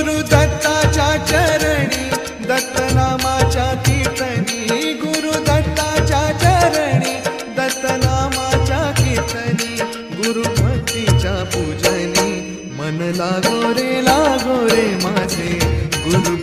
गुरु दत्ताच्या चरणी दत्तनामाच्या कीर्तनी गुरु दत्ताच्या चरणी दत्तनामाच्या कीर्तनी गुरु भक्तीच्या पूजनी मन लागो रे माझे गुरु